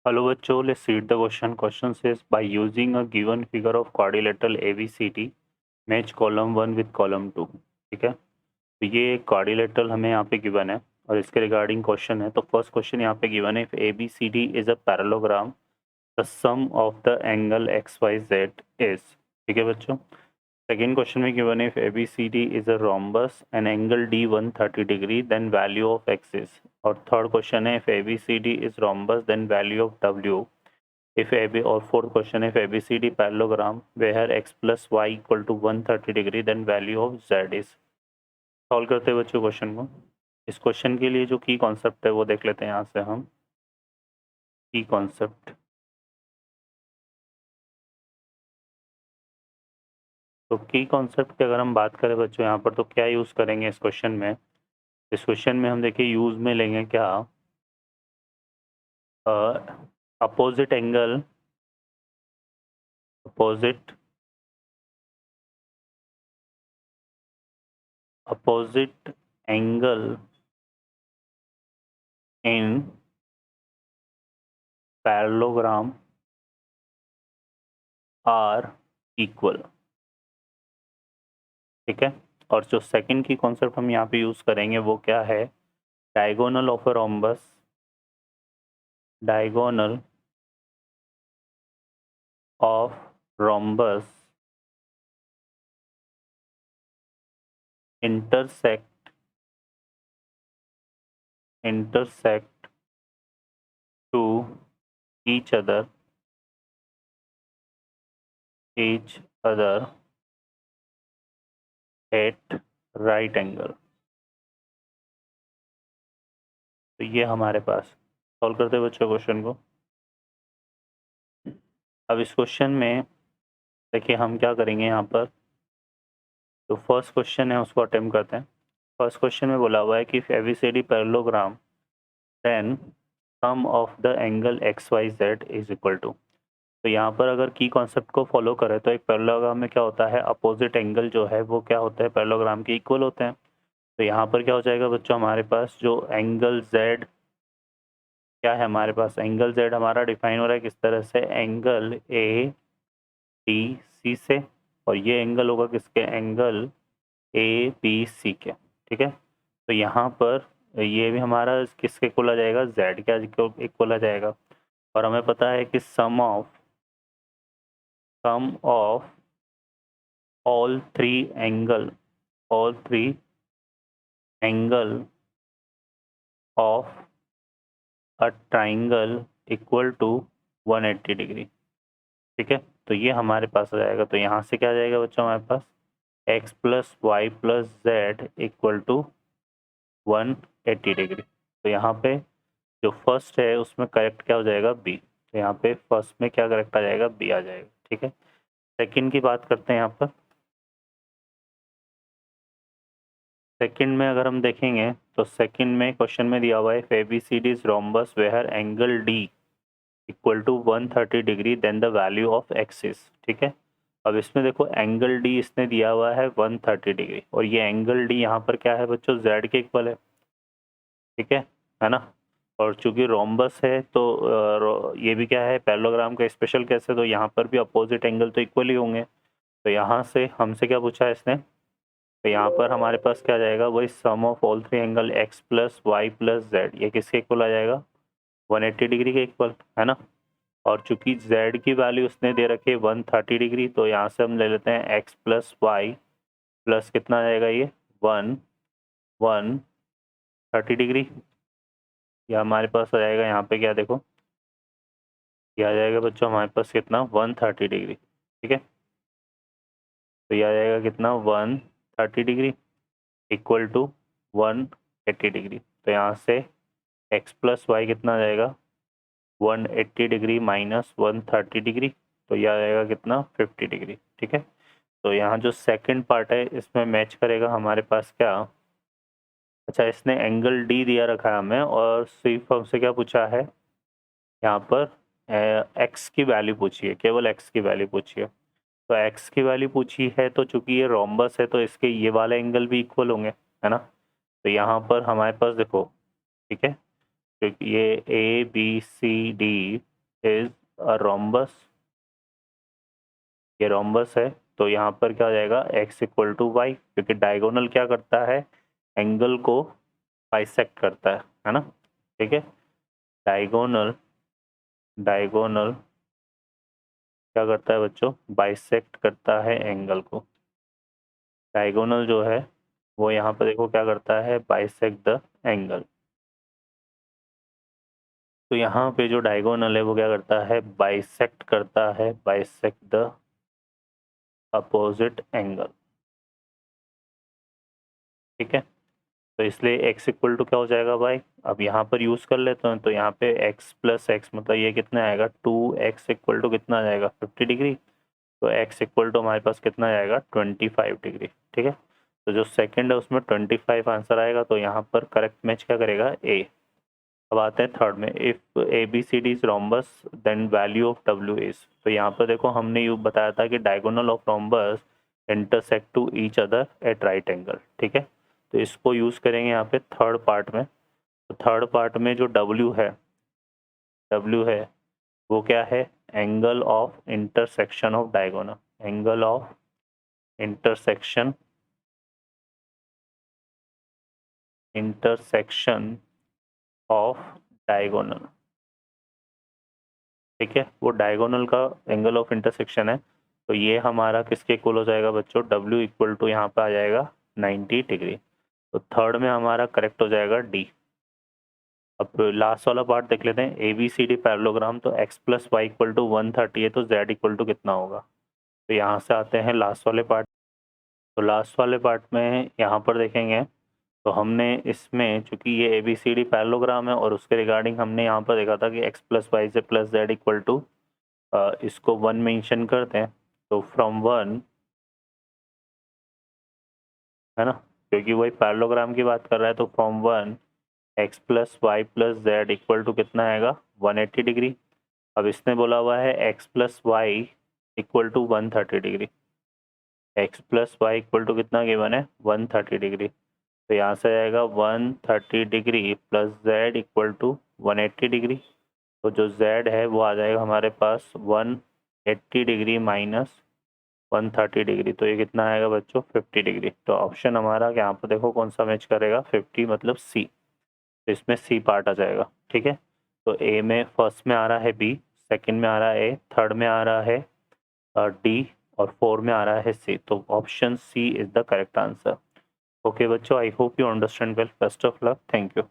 Hello बच्चों, let's read the question. Question says by using a given figure of quadrilateral ABCD, match column 1 with column 2. ठीक है, तो ये quadrilateral हमें यहाँ पे given है और इसके रिगार्डिंग क्वेश्चन है. तो फर्स्ट क्वेश्चन यहाँ पे given है, if ABCD is a parallelogram, the sum of the angle XYZ is. ठीक है बच्चों. सेकेंड क्वेश्चन में गिवन है, if ABCD is a rhombus and angle D 130 degree, then value of X is. और third question है, if ABCD is rhombus, then value of W. If AB और fourth question है, if ABCD parallelogram where X plus Y equal to 130 degree, then value of Z is. Solve करते हैं बच्चों question को. इस question के लिए जो की कॉन्सेप्ट है वो देख लेते हैं यहाँ से हम. की कॉन्सेप्ट, तो की कॉन्सेप्ट की अगर हम बात करें बच्चों यहाँ पर, तो क्या यूज़ करेंगे इस क्वेश्चन में. इस क्वेश्चन में हम देखिए यूज़ में लेंगे क्या, opposite angle, opposite angle in parallelogram are equal. ठीक है, और जो सेकंड की कॉन्सेप्ट हम यहाँ पे यूज करेंगे वो क्या है, diagonal of a rhombus, diagonal of rhombus intersect to each other at right angle. तो ये हमारे पास. सॉल्व करते हैं बच्चों क्वेश्चन को. अब इस क्वेश्चन में देखिए हम क्या करेंगे यहाँ पर. तो फर्स्ट क्वेश्चन है उसको अटेम्प्ट करते हैं. फर्स्ट क्वेश्चन में बोला हुआ है कि ABCD parallelogram then sum of the angle XYZ is equal to. तो यहाँ पर अगर की कॉन्सेप्ट को फॉलो करें तो एक पैरेललोग्राम में क्या होता है, अपोजिट एंगल जो है वो क्या होता है, पैरेललोग्राम के इक्वल होते हैं. तो यहाँ पर क्या हो जाएगा बच्चों, हमारे पास जो एंगल Z क्या है, हमारे पास एंगल Z हमारा डिफाइन हो रहा है किस तरह से, एंगल ADC से, और ये एंगल होगा किसके, एंगल ABC के. ठीक है, तो यहाँ पर ये भी हमारा किसके इक्वल आ जाएगा, Z के इक्वल आ जाएगा. और हमें पता है कि sum of all three angle of a triangle equal to 180 degree. ठीक है, तो ये हमारे पास आ जाएगा. तो यहाँ से क्या आ जाएगा बच्चों, हमारे पास x plus y plus z equal to 180 degree. तो यहाँ पे जो फर्स्ट है उसमें करेक्ट क्या हो जाएगा, बी. तो यहाँ पे फर्स्ट में क्या करेक्ट आ जाएगा, बी आ जाएगा. ठीक है, सेकंड की बात करते हैं यहाँ पर. सेकंड में अगर हम देखेंगे तो सेकंड में क्वेश्चन में दिया हुआ है, ABCD is rhombus where angle D equal to 130 degree then the value of X is. ठीक है, अब इसमें देखो एंगल D इसने दिया हुआ है 130 डिग्री, और ये एंगल D यहाँ पर क्या है बच्चों, Z के इक्वल है. ठीक है ना. और चूंकि रोम्बस है तो ये भी क्या है, पैरेललोग्राम का स्पेशल केस है, तो यहाँ पर भी अपोजिट एंगल तो इक्वल ही होंगे. तो यहाँ से हमसे क्या पूछा है इसने, तो यहाँ पर हमारे पास क्या आ जाएगा, वही sum of all three angle x plus y plus z, ये किसके इक्वल आ जाएगा, 180 डिग्री के इक्वल है ना. और चूंकि z की वैल्यू उसने दे रखी है 130 डिग्री, तो यहाँ से हम ले लेते हैं x प्लस वाई प्लस कितना आ जाएगा, ये 130 डिग्री. या हमारे पास आ जाएगा यहाँ पे क्या, देखो ये आ जाएगा बच्चों हमारे पास कितना, 130 डिग्री. ठीक है, तो ये आ जाएगा कितना, 130 डिग्री इक्वल टू 180 डिग्री. तो यहाँ से x प्लस वाई कितना आ जाएगा, 180 डिग्री माइनस 130 डिग्री, तो यह आ जाएगा कितना, 50 डिग्री. ठीक है, तो यहाँ जो सेकंड पार्ट है इसमें मैच करेगा हमारे पास क्या, अच्छा इसने एंगल D दिया रखा है हमें, और सिर्फ हमसे क्या पूछा है यहाँ पर, x की वैल्यू पूछी है, केवल x की वैल्यू पूछी है. तो x की वैल्यू पूछी है, तो चूंकि ये रोम्बस है तो इसके ये वाले एंगल भी इक्वल होंगे है ना. तो यहाँ पर हमारे पास देखो, ठीक है, क्योंकि ये ABCD इज अ रोम्बस, ये रोम्बस है, तो यहाँ पर क्या हो जाएगा x इक्वल टू वाई, क्योंकि डायगोनल क्या करता है, एंगल को बाइसेक्ट करता है ना, ठीक है। डायगोनल डायगोनल क्या करता है बच्चों, बाइसेक्ट करता है एंगल को। डायगोनल जो है वो यहाँ पर देखो क्या करता है, बाइसेक्ट द एंगल। तो यहाँ पे जो डायगोनल है वो क्या करता है, बाइसेक्ट करता है, बाइसेक्ट द अपोजिट एंगल, ठीक है। तो इसलिए x इक्वल टू क्या हो जाएगा भाई, अब यहाँ पर यूज़ कर लेते हैं, तो यहाँ पे x प्लस एक्स मतलब ये कितना आएगा, 2x इक्वल टू कितना आ जाएगा, 50 डिग्री। तो x इक्वल टू हमारे पास कितना आएगा, 25 डिग्री, ठीक है। तो जो सेकंड है उसमें 25 आंसर आएगा, तो यहाँ पर करेक्ट मैच क्या करेगा, a। अब आते हैं थर्ड में, if A B C D is rhombus then value of w is. तो यहाँ पर देखो हमने यू बताया था कि diagonal of rhombus intersect to each other at right angle, ठीक है। तो इसको यूज़ करेंगे यहाँ पे थर्ड पार्ट में। तो थर्ड पार्ट में जो w है वो क्या है, angle of intersection of diagonal, angle of intersection of diagonal, ठीक है। वो डायगोनल का एंगल ऑफ इंटरसेक्शन है, तो ये हमारा किसके इक्वल हो जाएगा बच्चों, W इक्वल टू यहाँ पे आ जाएगा 90 डिग्री। तो थर्ड में हमारा करेक्ट हो जाएगा D। अब लास्ट वाला पार्ट देख लेते हैं, ABCD पैरेललोग्राम, तो x plus y equal to 130 है, तो z इक्वल टू कितना होगा। तो यहाँ से आते हैं लास्ट वाले पार्ट। तो लास्ट वाले पार्ट में यहाँ पर देखेंगे, तो हमने इसमें चूंकि ये ABCD पैरेललोग्राम है और उसके रिगार्डिंग हमने यहाँ पर देखा था कि x प्लस वाई से प्लस जेड इक्वल टू, इसको 1 मेंशन करते हैं, तो फ्रॉम 1, है ना, क्योंकि वही पैरेललोग्राम की बात कर रहा है, तो from 1 x plus y plus z equal to कितना आएगा, 180 डिग्री। अब इसने बोला हुआ है x plus y equal to 130 degree, x plus y equal to कितना गिवन है, 130 डिग्री। तो यहाँ से आएगा 130 degree plus z equal to 180 degree. तो जो z है वो आ जाएगा हमारे पास 180 डिग्री माइनस 130 डिग्री, तो ये कितना आएगा बच्चों, 50 डिग्री। तो ऑप्शन हमारा यहाँ पर देखो कौन सा मैच करेगा, 50 मतलब सी। तो इसमें सी पार्ट आ जाएगा, ठीक है। तो ए में फर्स्ट में आ रहा है बी, सेकंड में आ रहा है ए, थर्ड में आ रहा है डी, और फोर में आ रहा है सी। तो option C is the correct answer. Okay बच्चों, I hope you understand well, best of luck, thank you.